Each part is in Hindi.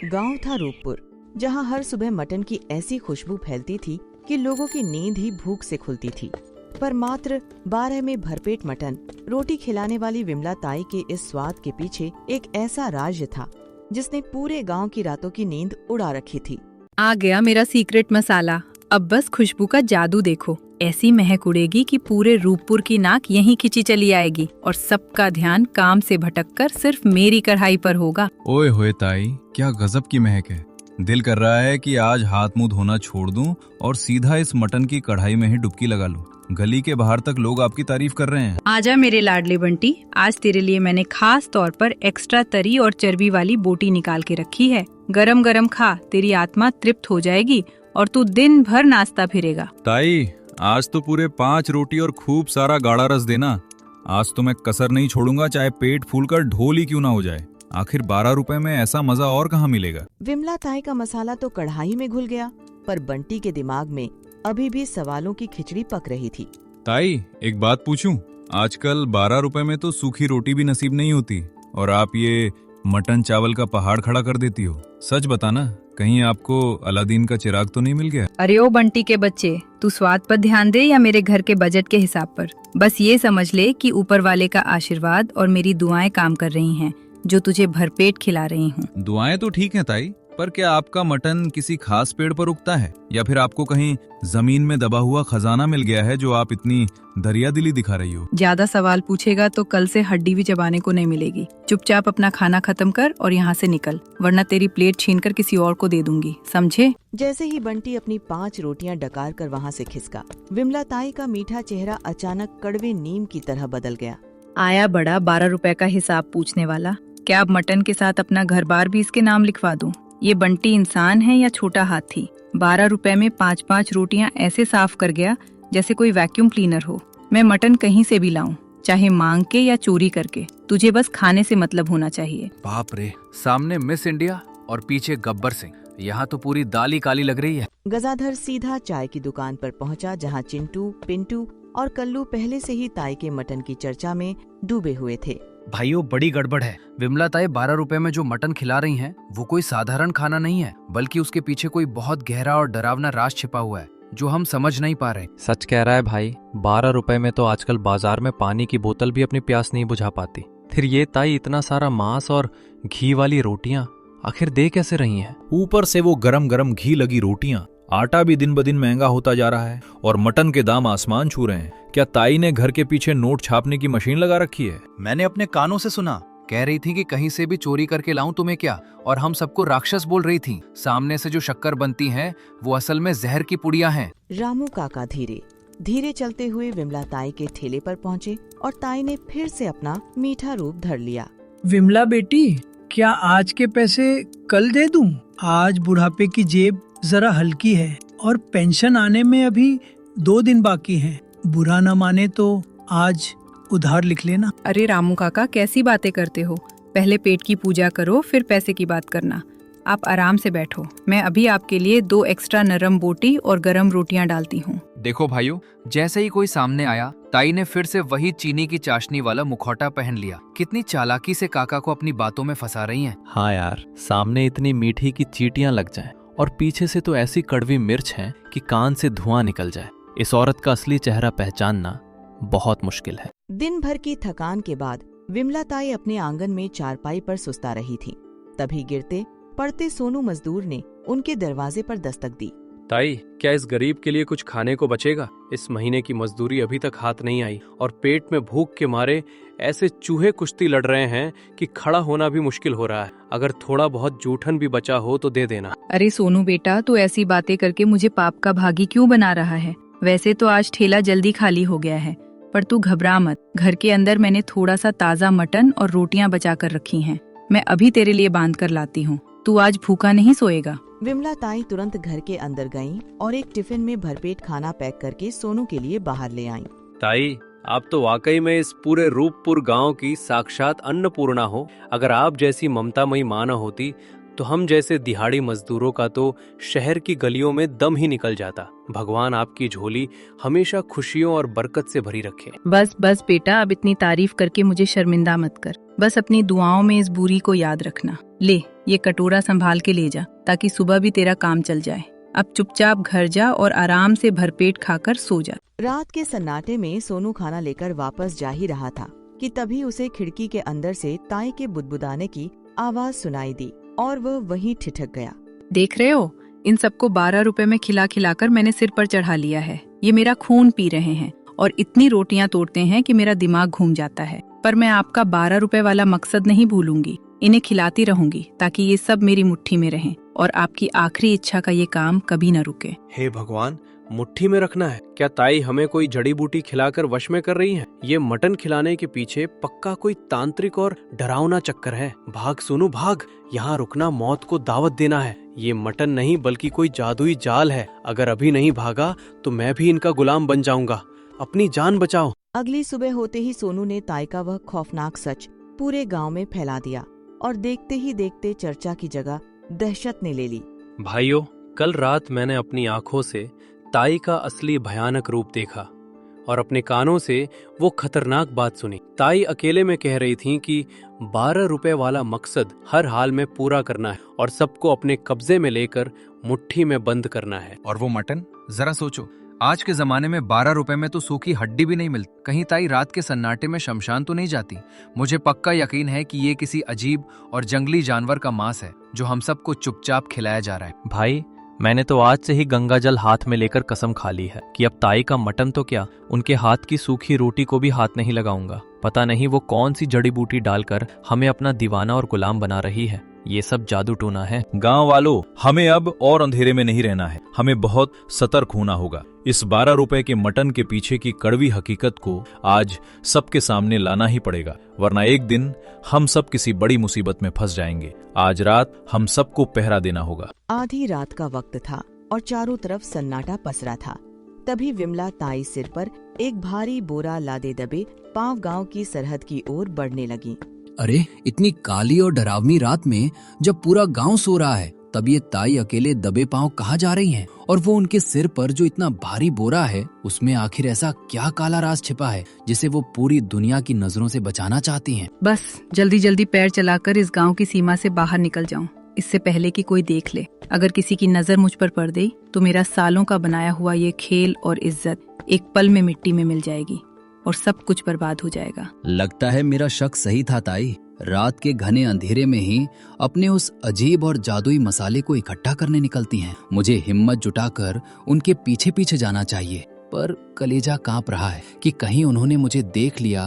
गांव था रूपपुर, जहां हर सुबह मटन की ऐसी खुशबू फैलती थी कि लोगों की नींद ही भूख से खुलती थी। पर मात्र 12 में भरपेट मटन रोटी खिलाने वाली विमला ताई के इस स्वाद के पीछे एक ऐसा राज था जिसने पूरे गांव की रातों की नींद उड़ा रखी थी। आ गया मेरा सीक्रेट मसाला। अब बस खुशबू का जादू देखो, ऐसी महक उड़ेगी कि पूरे रूपपुर की नाक यहीं खिंची चली आएगी और सबका ध्यान काम से भटककर सिर्फ मेरी कढ़ाई पर होगा। ओए होए ताई, क्या गजब की महक है। दिल कर रहा है कि आज हाथ मुंह धोना छोड़ दूं और सीधा इस मटन की कढ़ाई में ही डुबकी लगा लूं। गली के बाहर तक लोग आपकी तारीफ कर रहे हैं। आजा मेरे लाडले बंटी, आज तेरे लिए मैंने खास तौर पर एक्स्ट्रा तरी और चर्बी वाली बोटी निकाल के रखी है। गरम गरम खा, तेरी आत्मा तृप्त हो जाएगी और तू दिन भर नाचता फिरेगा। ताई, आज तो पूरे 5 रोटी और खूब सारा गाढ़ा रस देना। आज तो मैं कसर नहीं छोड़ूंगा, चाहे पेट फूलकर ढोल ही क्यों ना हो जाए। आखिर 12 रुपए में ऐसा मजा और कहाँ मिलेगा। विमला ताई का मसाला तो कढ़ाई में घुल गया, पर बंटी के दिमाग में अभी भी सवालों की खिचड़ी पक रही थी। ताई, एक बात पूछूं? आजकल 12 रुपए में तो सूखी रोटी भी नसीब नहीं होती और आप ये मटन चावल का पहाड़ खड़ा कर देती हो। सच बताना, कहीं आपको अलादीन का चिराग तो नहीं मिल गया? अरे ओ बंटी के बच्चे, तू स्वाद पर ध्यान दे या मेरे घर के बजट के हिसाब पर। बस ये समझ ले कि ऊपर वाले का आशीर्वाद और मेरी दुआएं काम कर रही हैं, जो तुझे भरपेट खिला रही हूँ। दुआएं तो ठीक हैं ताई, पर क्या आपका मटन किसी खास पेड़ पर उगता है या फिर आपको कहीं जमीन में दबा हुआ खजाना मिल गया है जो आप इतनी दरिया दिली दिखा रही हो? ज्यादा सवाल पूछेगा तो कल से हड्डी भी चबाने को नहीं मिलेगी। चुपचाप अपना खाना खत्म कर और यहाँ से निकल, वरना तेरी प्लेट छीनकर किसी और को दे दूंगी, समझे? जैसे ही बंटी अपनी 5 रोटियां डकार कर वहाँ से खिसका, विमला ताई का मीठा चेहरा अचानक कड़वे नीम की तरह बदल गया। आया बड़ा 12 रुपए का हिसाब पूछने वाला। क्या अब मटन के साथ अपना घर बार भी इसके नाम लिखवा दूं? ये बंटी इंसान है या छोटा हाथी? 12 रुपए में 5-5 रोटियां ऐसे साफ कर गया जैसे कोई वैक्यूम क्लीनर हो। मैं मटन कहीं से भी लाऊं, चाहे मांग के या चोरी करके, तुझे बस खाने से मतलब होना चाहिए। बाप रे, सामने मिस इंडिया और पीछे गब्बर सिंह। यहाँ तो पूरी दाल ही काली लग रही है। गजाधर सीधा चाय की दुकान पर पहुंचा, जहां चिंटू, पिंटू और कल्लू पहले से ही ताई के मटन की चर्चा में डूबे हुए थे। भाइयों, बड़ी गड़बड़ है। विमला ताई 12 रुपए में जो मटन खिला रही हैं, वो कोई साधारण खाना नहीं है, बल्कि उसके पीछे कोई बहुत गहरा और डरावना राज छिपा हुआ है जो हम समझ नहीं पा रहे। सच कह रहा है भाई, 12 रुपए में तो आजकल बाजार में पानी की बोतल भी अपनी प्यास नहीं बुझा पाती। फिर ये ताई इतना सारा मांस और घी वाली रोटियां आखिर दे कैसे रही हैं? ऊपर से वो गरम गरम घी लगी रोटियां। आटा भी दिन ब दिन महंगा होता जा रहा है और मटन के दाम आसमान छू रहे हैं। क्या ताई ने घर के पीछे नोट छापने की मशीन लगा रखी है? मैंने अपने कानों से सुना, कह रही थी कि कहीं से भी चोरी करके लाऊं तुम्हें क्या, और हम सबको राक्षस बोल रही थी। सामने से जो शक्कर बनती है वो असल में जहर की पुड़ियां हैं। रामू काका धीरे धीरे चलते हुए विमला ताई के ठेले पर पहुँचे और ताई ने फिर से अपना मीठा रूप धर लिया। विमला बेटी, क्या आज के पैसे कल दे दूं? आज बुढ़ापे की जेब जरा हल्की है और पेंशन आने में अभी 2 दिन बाकी हैं। बुरा न माने तो आज उधार लिख लेना। अरे रामू काका, कैसी बातें करते हो? पहले पेट की पूजा करो, फिर पैसे की बात करना। आप आराम से बैठो, मैं अभी आपके लिए 2 एक्स्ट्रा नरम बोटी और गरम रोटियां डालती हूँ। देखो भाइयों, जैसे ही कोई सामने आया, ताई ने फिर से वही चीनी की चाशनी वाला मुखौटा पहन लिया। कितनी चालाकी से काका को अपनी बातों में फंसा रही हैं। हाँ यार, सामने इतनी मीठी की चींटियां लग जाएं और पीछे से तो ऐसी कड़वी मिर्च है कि कान से धुआं निकल जाए। इस औरत का असली चेहरा पहचानना बहुत मुश्किल है। दिन भर की थकान के बाद विमला ताई अपने आंगन में चारपाई पर सुस्ता रही थी। तभी गिरते पड़ते सोनू मजदूर ने उनके दरवाजे पर दस्तक दी। ताई, क्या इस गरीब के लिए कुछ खाने को बचेगा? इस महीने की मजदूरी अभी तक हाथ नहीं आई और पेट में भूख के मारे ऐसे चूहे कुश्ती लड़ रहे हैं कि खड़ा होना भी मुश्किल हो रहा है। अगर थोड़ा बहुत जूठन भी बचा हो तो दे देना। अरे सोनू बेटा, तू ऐसी बातें करके मुझे पाप का भागी क्यों बना रहा है? वैसे तो आज ठेला जल्दी खाली हो गया है, पर तू घबरा मत। घर के अंदर मैंने थोड़ा सा ताज़ा मटन और रोटियां बचा कर रखी हैं। मैं अभी तेरे लिए बांध कर लाती हूँ। तू आज भूखा नहीं सोएगा। विमला ताई तुरंत घर के अंदर गईं और एक टिफिन में भरपेट खाना पैक करके सोनू के लिए बाहर ले आईं। ताई, आप तो वाकई में इस पूरे रूपपुर गांव की साक्षात अन्नपूर्णा हो। अगर आप जैसी ममतामयी माँ न होती तो हम जैसे दिहाड़ी मजदूरों का तो शहर की गलियों में दम ही निकल जाता। भगवान आपकी झोली हमेशा खुशियों और बरकत से भरी रखे। बस बस बेटा, अब इतनी तारीफ करके मुझे शर्मिंदा मत कर। बस अपनी दुआओं में इस बूरी को याद रखना। ले, ये कटोरा संभाल के ले जा, ताकि सुबह भी तेरा काम चल जाए। अब चुपचाप घर जा और आराम से भरपेट खाकर सो जा। रात के सन्नाटे में सोनू खाना लेकर वापस जा ही रहा था कि तभी उसे खिड़की के अंदर से ताई के बुदबुदाने की आवाज सुनाई दी और वह वहीं ठिठक गया। देख रहे हो, इन सबको 12 रुपए में खिला खिलाकर मैंने सिर पर चढ़ा लिया है। ये मेरा खून पी रहे हैं और इतनी रोटियां तोड़ते हैं कि मेरा दिमाग घूम जाता है। पर मैं आपका 12 रुपए वाला मकसद नहीं भूलूंगी। इन्हें खिलाती रहूंगी ताकि ये सब मेरी मुट्ठी में रहें और आपकी आखिरी इच्छा का ये काम कभी न रुके। हे भगवान, मुट्ठी में रखना है? क्या ताई हमें कोई जड़ी बूटी खिलाकर वश में कर रही हैं? ये मटन खिलाने के पीछे पक्का कोई तांत्रिक और डरावना चक्कर है। भाग सोनू भाग, यहाँ रुकना मौत को दावत देना है। ये मटन नहीं बल्कि कोई जादुई जाल है। अगर अभी नहीं भागा तो मैं भी इनका गुलाम बन जाऊंगा। अपनी जान बचाओ। अगली सुबह होते ही सोनू ने ताई का वह खौफनाक सच पूरे गांव में फैला दिया और देखते ही देखते चर्चा की जगह दहशत ने ले ली। भाइयों, कल रात मैंने अपनी आंखों से ताई का असली भयानक रूप देखा और अपने कानों से वो खतरनाक बात सुनी। ताई अकेले में कह रही थी कि 12 रुपए वाला मकसद हर हाल में पूरा करना है और सबको अपने कब्जे में लेकर मुट्ठी में बंद करना है। और वो मटन, जरा सोचो, आज के जमाने में 12 रुपए में तो सूखी हड्डी भी नहीं मिलती। कहीं ताई रात के सन्नाटे में शमशान तो नहीं जाती? मुझे पक्का यकीन है कि ये किसी अजीब और जंगली जानवर का मांस है जो हम सबको चुपचाप खिलाया जा रहा है। भाई, मैंने तो आज से ही गंगा जल हाथ में लेकर कसम खा ली है कि अब ताई का मटन तो क्या, उनके हाथ की सूखी रोटी को भी हाथ नहीं लगाऊंगा। पता नहीं वो कौन सी जड़ी बूटी डालकर हमें अपना दीवाना और गुलाम बना रही है। ये सब जादू टोना है। गांव वालों, हमें अब और अंधेरे में नहीं रहना है। हमें बहुत सतर्क होना होगा। इस 12 रुपए के मटन के पीछे की कड़वी हकीकत को आज सबके सामने लाना ही पड़ेगा, वरना एक दिन हम सब किसी बड़ी मुसीबत में फंस जाएंगे। आज रात हम सबको पहरा देना होगा। आधी रात का वक्त था और चारों तरफ सन्नाटा पसरा था। तभी विमला ताई सिर पर एक भारी बोरा लादे दबे पांव गांव की सरहद की ओर बढ़ने लगी। अरे, इतनी काली और डरावनी रात में जब पूरा गांव सो रहा है, तब ये ताई अकेले दबे पांव कहाँ जा रही हैं? और वो उनके सिर पर जो इतना भारी बोरा है, उसमें आखिर ऐसा क्या काला राज छिपा है जिसे वो पूरी दुनिया की नजरों से बचाना चाहती हैं? बस जल्दी जल्दी पैर चलाकर इस गांव की सीमा से बाहर निकल जाऊं, इससे पहले कि कोई देख ले। अगर किसी की नजर मुझ पर पड़ गई तो मेरा सालों का बनाया हुआ ये खेल और इज्जत एक पल में मिट्टी में मिल जाएगी और सब कुछ बर्बाद हो जाएगा। लगता है मेरा शक सही था ताई। रात के घने अंधेरे में ही अपने उस अजीब और जादुई मसाले को इकट्ठा करने निकलती हैं। मुझे हिम्मत जुटाकर उनके पीछे पीछे जाना चाहिए, पर कलेजा कांप रहा है कि कहीं उन्होंने मुझे देख लिया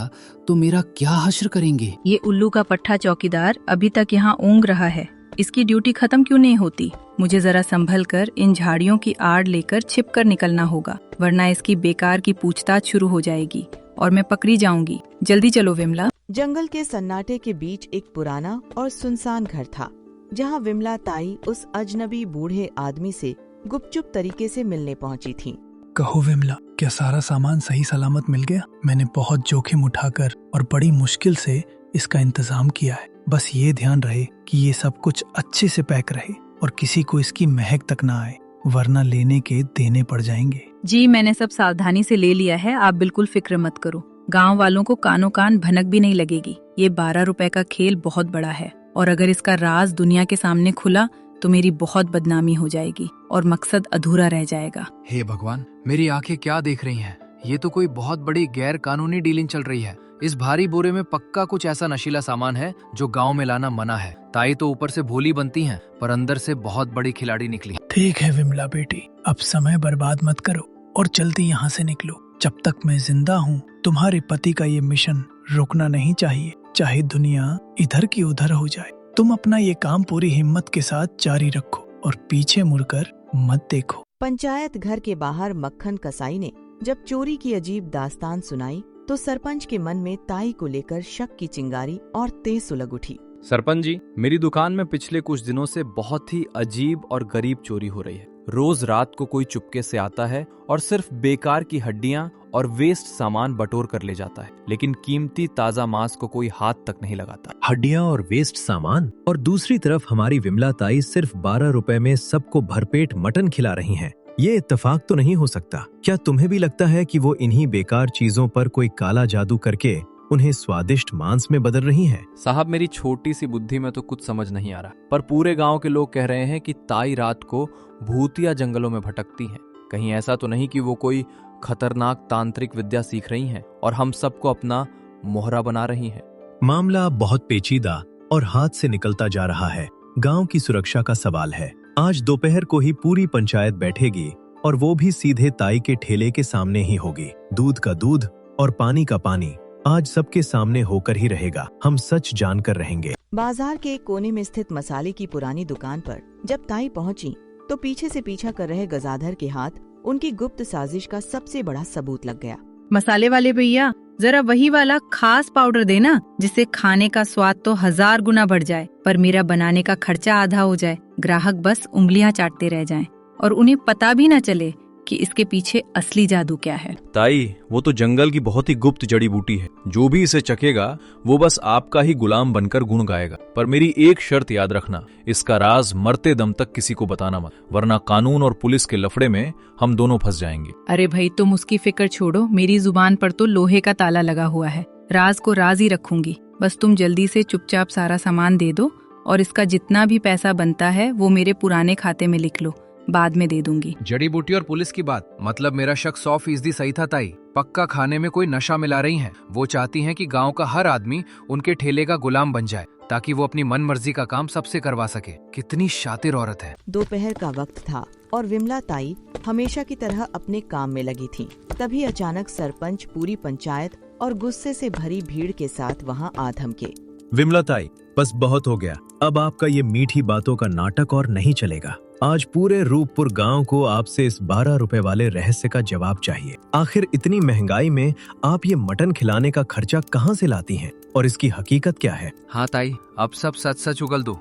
तो मेरा क्या हश्र करेंगे। ये उल्लू का पट्टा चौकीदार अभी तक यहाँ ऊँग रहा है। इसकी ड्यूटी खत्म क्यों नहीं होती? मुझे जरा संभल कर इन झाड़ियों की आड़ लेकर छिप कर निकलना होगा, वरना इसकी बेकार की पूछताछ शुरू हो जाएगी और मैं पकड़ी जाऊंगी। जल्दी चलो विमला। जंगल के सन्नाटे के बीच एक पुराना और सुनसान घर था, जहां विमला ताई उस अजनबी बूढ़े आदमी से गुपचुप तरीके से मिलने पहुंची थी। कहो विमला, क्या सारा सामान सही सलामत मिल गया? मैंने बहुत जोखिम उठाकर और बड़ी मुश्किल से इसका इंतजाम किया है। बस ये ध्यान रहे कि ये सब कुछ अच्छे से पैक रहे और किसी को इसकी महक तक ना आए, वरना लेने के देने पड़ जाएंगे। जी, मैंने सब सावधानी से ले लिया है, आप बिल्कुल फिक्र मत करो। गांव वालों को कानों कान भनक भी नहीं लगेगी। ये 12 रुपए का खेल बहुत बड़ा है और अगर इसका राज दुनिया के सामने खुला तो मेरी बहुत बदनामी हो जाएगी और मकसद अधूरा रह जाएगा। हे भगवान, मेरी आंखें क्या देख रही हैं? ये तो कोई बहुत बड़ी गैर कानूनी डीलिंग चल रही है। इस भारी बोरे में पक्का कुछ ऐसा नशीला सामान है जो गांव में लाना मना है। ताई तो ऊपर से भोली बनती हैं, पर अंदर से बहुत बड़ी खिलाड़ी निकली। ठीक है विमला बेटी, अब समय बर्बाद मत करो और जल्दी यहाँ से निकलो। जब तक मैं जिंदा हूँ, तुम्हारे पति का ये मिशन रुकना नहीं चाहिए, चाहे दुनिया इधर की उधर हो जाए। तुम अपना ये काम पूरी हिम्मत के साथ जारी रखो और पीछे मुड़कर मत देखो। पंचायत घर के बाहर मक्खन कसाई ने जब चोरी की अजीब दास्तान सुनाई तो सरपंच के मन में ताई को लेकर शक की चिंगारी और तेज सुलग उठी। सरपंच जी, मेरी दुकान में पिछले कुछ दिनों से बहुत ही अजीब और गरीब चोरी हो रही है। रोज रात को कोई चुपके से आता है और सिर्फ बेकार की हड्डियां और वेस्ट सामान बटोर कर ले जाता है, लेकिन कीमती ताजा मांस को कोई हाथ तक नहीं लगाता। हड्डियां और वेस्ट सामान, और दूसरी तरफ हमारी विमला ताई सिर्फ 12 रुपए में सबको भरपेट मटन खिला रही हैं। ये इत्तेफाक तो नहीं हो सकता। क्या तुम्हें भी लगता है कि वो इन्हीं बेकार चीजों पर कोई काला जादू करके उन्हें स्वादिष्ट मांस में बदल रही हैं? साहब, मेरी छोटी सी बुद्धि में तो कुछ समझ नहीं आ रहा, पर पूरे गांव के लोग कह रहे हैं कि ताई रात को भूतिया जंगलों में भटकती हैं। कहीं ऐसा तो नहीं कि वो कोई खतरनाक तांत्रिक विद्या सीख रही हैं और हम सबको अपना मोहरा बना रही हैं? मामला बहुत पेचीदा और हाथ से निकलता जा रहा है। गांव की सुरक्षा का सवाल है। आज दोपहर को ही पूरी पंचायत बैठेगी और वो भी सीधे ताई के ठेले के सामने ही होगी। दूध का दूध और पानी का पानी आज सबके सामने होकर ही रहेगा। हम सच जानकर रहेंगे। बाजार के एक कोने में स्थित मसाले की पुरानी दुकान पर जब ताई पहुंची तो पीछे से पीछा कर रहे गजाधर के हाथ उनकी गुप्त साजिश का सबसे बड़ा सबूत लग गया। मसाले वाले भैया, जरा वही वाला खास पाउडर देना जिससे खाने का स्वाद तो 1000 गुना बढ़ जाए, पर मेरा बनाने का खर्चा आधा हो जाए। ग्राहक बस उंगलियां चाटते रह जाएं और उन्हें पता भी न चले कि इसके पीछे असली जादू क्या है। ताई, वो तो जंगल की बहुत ही गुप्त जड़ी बूटी है। जो भी इसे चखेगा वो बस आपका ही गुलाम बनकर गुण गाएगा। पर मेरी एक शर्त याद रखना, इसका राज मरते दम तक किसी को बताना मत, वरना कानून और पुलिस के लफड़े में हम दोनों फंस जाएंगे। अरे भाई, तुम उसकी फिक्र छोड़ो, मेरी जुबान पर तो लोहे का ताला लगा हुआ है। राज को राज ही रखूंगी। बस तुम जल्दी से चुपचाप सारा सामान दे दो और इसका जितना भी पैसा बनता है वो मेरे पुराने खाते में लिख लो, बाद में दे दूंगी। जड़ी बूटी और पुलिस की बात, मतलब मेरा शक 100% सही था ताई। पक्का खाने में कोई नशा मिला रही हैं। वो चाहती हैं कि गांव का हर आदमी उनके ठेले का गुलाम बन जाए ताकि वो अपनी मन मर्जी का काम सबसे करवा सके। कितनी शातिर औरत है। दोपहर का वक्त था और विमला ताई हमेशा की तरह अपने काम में लगी थी। तभी अचानक सरपंच पूरी पंचायत और गुस्से से भरी भीड़ के साथ वहाँ आ धमके। विमला ताई, बस बहुत हो गया। अब आपका ये मीठी बातों का नाटक और नहीं चलेगा। आज पूरे रूपपुर गांव को आपसे इस 12 रुपए वाले रहस्य का जवाब चाहिए। आखिर इतनी महंगाई में आप ये मटन खिलाने का खर्चा कहां से लाती हैं और इसकी हकीकत क्या है? हाँ ताई, अब सब सच सच उगल दो,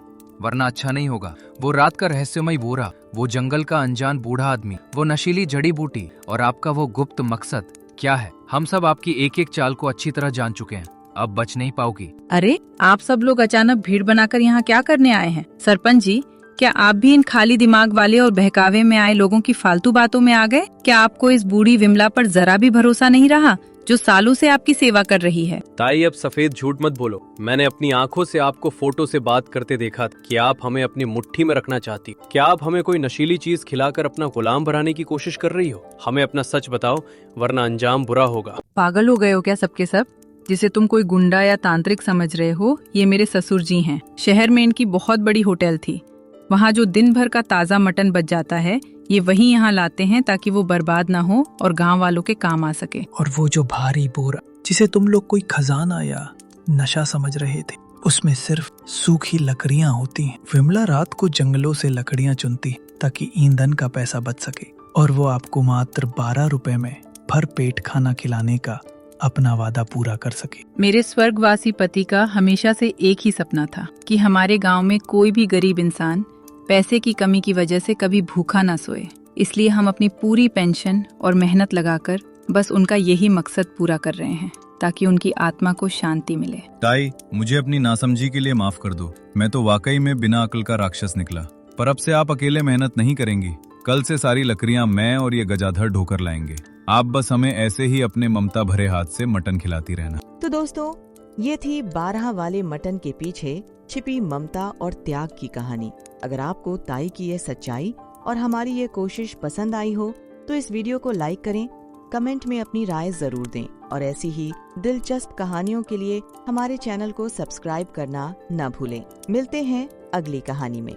वरना अच्छा नहीं होगा। वो रात का रहस्यमय बोरा, वो जंगल का अनजान बूढ़ा आदमी, वो नशीली जड़ी बूटी और आपका वो गुप्त मकसद क्या है? हम सब आपकी एक एक चाल को अच्छी तरह जान चुके हैं। अब बच नहीं पाओगी। अरे, आप सब लोग अचानक भीड़ बनाकर यहाँ क्या करने आए हैं? सरपंच जी, क्या आप भी इन खाली दिमाग वाले और बहकावे में आए लोगों की फालतू बातों में आ गए? क्या आपको इस बूढ़ी विमला पर जरा भी भरोसा नहीं रहा जो सालों से आपकी सेवा कर रही है? ताई, अब सफेद झूठ मत बोलो। मैंने अपनी आंखों से आपको फोटो से बात करते देखा था कि आप हमें अपनी मुट्ठी में रखना चाहती। क्या आप हमें कोई नशीली चीज खिलाकर अपना गुलाम बनाने की कोशिश कर रही हो? हमें अपना सच बताओ, वरना अंजाम बुरा होगा। पागल हो गए हो क्या सबके सब? जिसे तुम कोई गुंडा या तांत्रिक समझ रहे हो, ये मेरे ससुर जी हैं। शहर में इनकी बहुत बड़ी होटल थी। वहाँ जो दिन भर का ताज़ा मटन बच जाता है, ये वही यहाँ लाते हैं ताकि वो बर्बाद ना हो और गांव वालों के काम आ सके। और वो जो भारी बोरा जिसे तुम लोग कोई खजाना या नशा समझ रहे थे, उसमें सिर्फ सूखी लकड़ियाँ होती हैं। विमला रात को जंगलों से लकड़ियाँ चुनती ताकि ईंधन का पैसा बच सके, और वो आपको मात्र 12 रुपए में भर पेट खाना खिलाने का अपना वादा पूरा कर सके। मेरे स्वर्गवासी पति का हमेशा से एक ही सपना था कि हमारे गांव में कोई भी गरीब इंसान पैसे की कमी की वजह से कभी भूखा ना सोए। इसलिए हम अपनी पूरी पेंशन और मेहनत लगाकर बस उनका यही मकसद पूरा कर रहे हैं ताकि उनकी आत्मा को शांति मिले। ताई, मुझे अपनी नासमझी के लिए माफ कर दो। मैं तो वाकई में बिना अकल का राक्षस निकला। पर अब से आप अकेले मेहनत नहीं करेंगी। कल से सारी लकड़ियां मैं और ये गजाधर ढोकर लाएंगे। आप बस हमें ऐसे ही अपने ममता भरे हाथ से मटन खिलाती रहना। तो दोस्तों, ये थी 12 वाले मटन के पीछे छिपी ममता और त्याग की कहानी। अगर आपको ताई की ये सच्चाई और हमारी ये कोशिश पसंद आई हो तो इस वीडियो को लाइक करें, कमेंट में अपनी राय जरूर दें और ऐसी ही दिलचस्प कहानियों के लिए हमारे चैनल को सब्सक्राइब करना न भूलें। मिलते हैं अगली कहानी में।